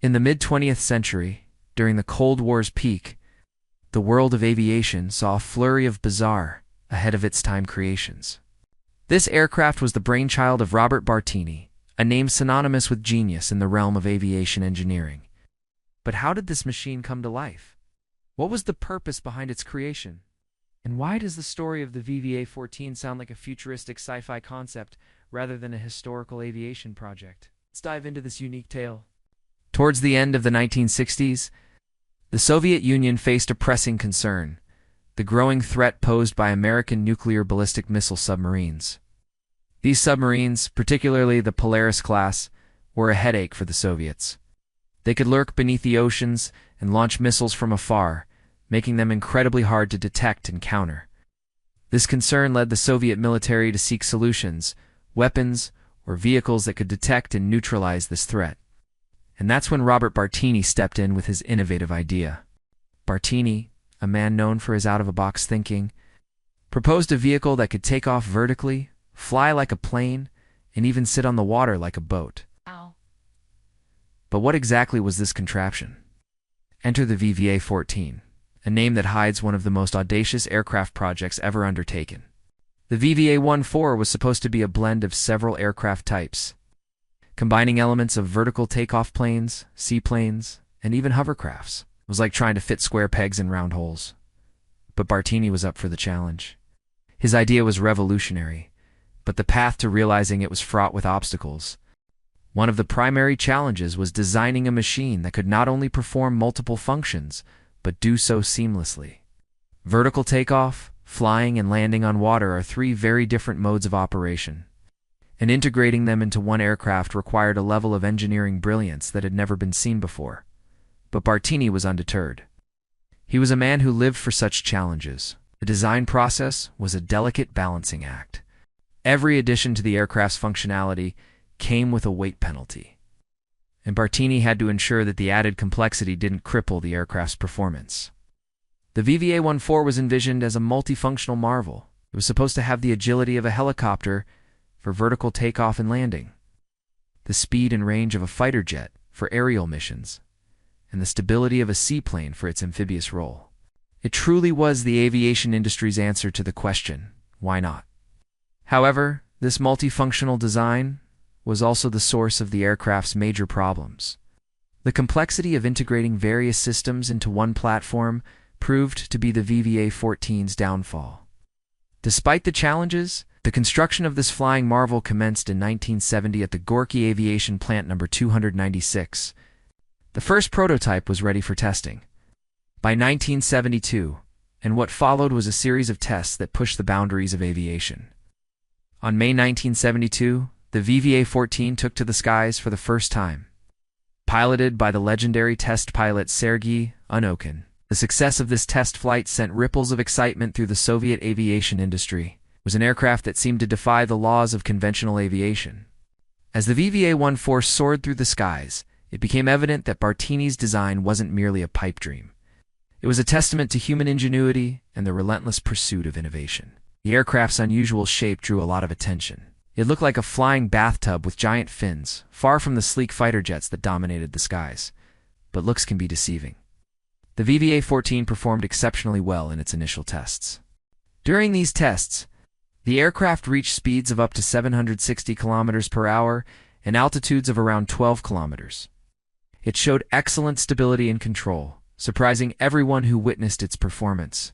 In the mid-20th century, during the Cold War's peak, the world of aviation saw a flurry of bizarre, ahead-of-its-time creations. This aircraft was the brainchild of Robert Bartini, a name synonymous with genius in the realm of aviation engineering. But how did this machine come to life? What was the purpose behind its creation? And why does the story of the VVA-14 sound like a futuristic sci-fi concept rather than a historical aviation project? Let's dive into this unique tale. Towards the end of the 1960s, the Soviet Union faced a pressing concern: the growing threat posed by American nuclear ballistic missile submarines. These submarines, particularly the Polaris class, were a headache for the Soviets. They could lurk beneath the oceans and launch missiles from afar, making them incredibly hard to detect and counter. This concern led the Soviet military to seek solutions, weapons, or vehicles that could detect and neutralize this threat. And that's when Robert Bartini stepped in with his innovative idea. Bartini, a man known for his out-of-the-box thinking, proposed a vehicle that could take off vertically, fly like a plane, and even sit on the water like a boat. Ow. But what exactly was this contraption? Enter the VVA-14, a name that hides one of the most audacious aircraft projects ever undertaken. The VVA-14 was supposed to be a blend of several aircraft types, combining elements of vertical takeoff planes, seaplanes, and even hovercrafts. It was like trying to fit square pegs in round holes. But Bartini was up for the challenge. His idea was revolutionary, but the path to realizing it was fraught with obstacles. One of the primary challenges was designing a machine that could not only perform multiple functions, but do so seamlessly. Vertical takeoff, flying, and landing on water are three very different modes of operation, and integrating them into one aircraft required a level of engineering brilliance that had never been seen before. But Bartini was undeterred. He was a man who lived for such challenges. The design process was a delicate balancing act. Every addition to the aircraft's functionality came with a weight penalty, and Bartini had to ensure that the added complexity didn't cripple the aircraft's performance. The VVA-14 was envisioned as a multifunctional marvel. It was supposed to have the agility of a helicopter for vertical takeoff and landing, the speed and range of a fighter jet for aerial missions, and the stability of a seaplane for its amphibious role. It truly was the aviation industry's answer to the question, why not? However, this multifunctional design was also the source of the aircraft's major problems. The complexity of integrating various systems into one platform proved to be the VVA-14's downfall. Despite the challenges, the construction of this flying marvel commenced in 1970 at the Gorky Aviation Plant No. 296. The first prototype was ready for testing by 1972, and what followed was a series of tests that pushed the boundaries of aviation. On May 1972, the VVA-14 took to the skies for the first time. Piloted by the legendary test pilot Sergei Unokhin, the success of this test flight sent ripples of excitement through the Soviet aviation industry. It was an aircraft that seemed to defy the laws of conventional aviation. As the VVA-14 soared through the skies, it became evident that Bartini's design wasn't merely a pipe dream. It was a testament to human ingenuity and the relentless pursuit of innovation. The aircraft's unusual shape drew a lot of attention. It looked like a flying bathtub with giant fins, far from the sleek fighter jets that dominated the skies. But looks can be deceiving. The VVA-14 performed exceptionally well in its initial tests. During these tests, the aircraft reached speeds of up to 760 kilometers per hour and altitudes of around 12 kilometers. It showed excellent stability and control, surprising everyone who witnessed its performance.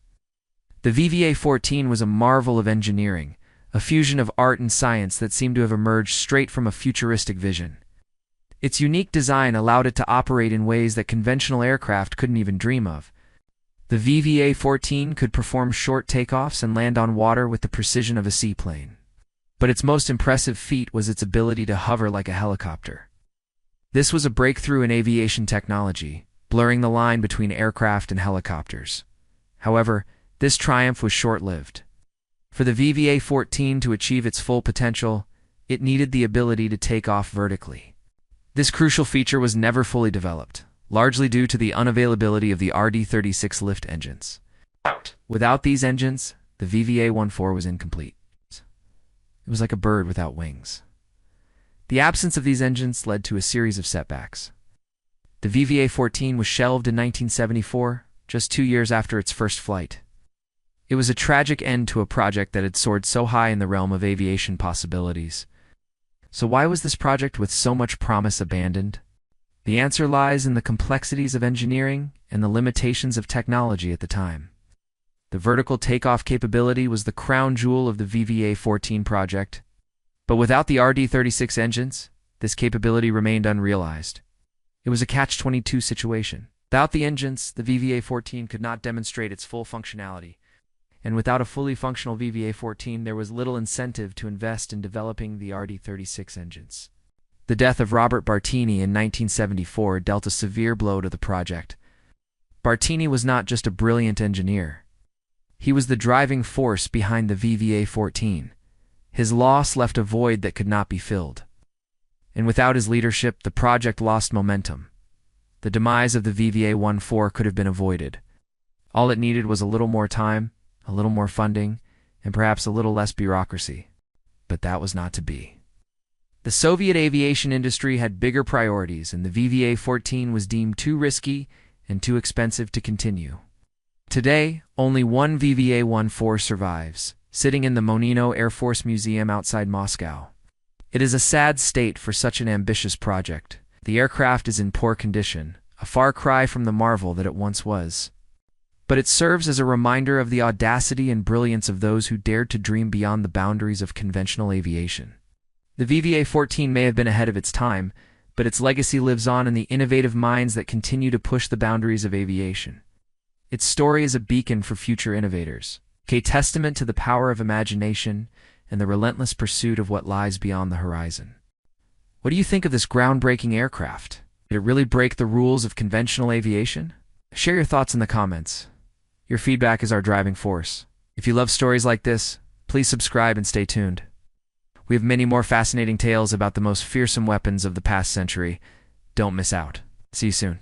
The VVA-14 was a marvel of engineering, a fusion of art and science that seemed to have emerged straight from a futuristic vision. Its unique design allowed it to operate in ways that conventional aircraft couldn't even dream of. The VVA-14 could perform short takeoffs and land on water with the precision of a seaplane. But its most impressive feat was its ability to hover like a helicopter. This was a breakthrough in aviation technology, blurring the line between aircraft and helicopters. However, this triumph was short-lived. For the VVA-14 to achieve its full potential, it needed the ability to take off vertically. This crucial feature was never fully developed, largely due to the unavailability of the RD-36 lift engines. Without these engines, the VVA-14 was incomplete. It was like a bird without wings. The absence of these engines led to a series of setbacks. The VVA-14 was shelved in 1974, just 2 years after its first flight. It was a tragic end to a project that had soared so high in the realm of aviation possibilities. So why was this project with so much promise abandoned? The answer lies in the complexities of engineering and the limitations of technology at the time. The vertical takeoff capability was the crown jewel of the VVA-14 project, but without the RD-36 engines, this capability remained unrealized. It was a catch-22 situation. Without the engines, the VVA-14 could not demonstrate its full functionality, and without a fully functional VVA-14, there was little incentive to invest in developing the RD-36 engines. The death of Robert Bartini in 1974 dealt a severe blow to the project. Bartini was not just a brilliant engineer. He was the driving force behind the VVA-14. His loss left a void that could not be filled. And without his leadership, the project lost momentum. The demise of the VVA-14 could have been avoided. All it needed was a little more time, a little more funding, and perhaps a little less bureaucracy. But that was not to be. The Soviet aviation industry had bigger priorities, and the VVA-14 was deemed too risky and too expensive to continue. Today, only one VVA-14 survives, sitting in the Monino Air Force Museum outside Moscow. It is a sad state for such an ambitious project. The aircraft is in poor condition, a far cry from the marvel that it once was. But it serves as a reminder of the audacity and brilliance of those who dared to dream beyond the boundaries of conventional aviation. The VVA-14 may have been ahead of its time, but its legacy lives on in the innovative minds that continue to push the boundaries of aviation. Its story is a beacon for future innovators, a testament to the power of imagination and the relentless pursuit of what lies beyond the horizon. What do you think of this groundbreaking aircraft? Did it really break the rules of conventional aviation? Share your thoughts in the comments. Your feedback is our driving force. If you love stories like this, please subscribe and stay tuned. We have many more fascinating tales about the most fearsome weapons of the past century. Don't miss out. See you soon.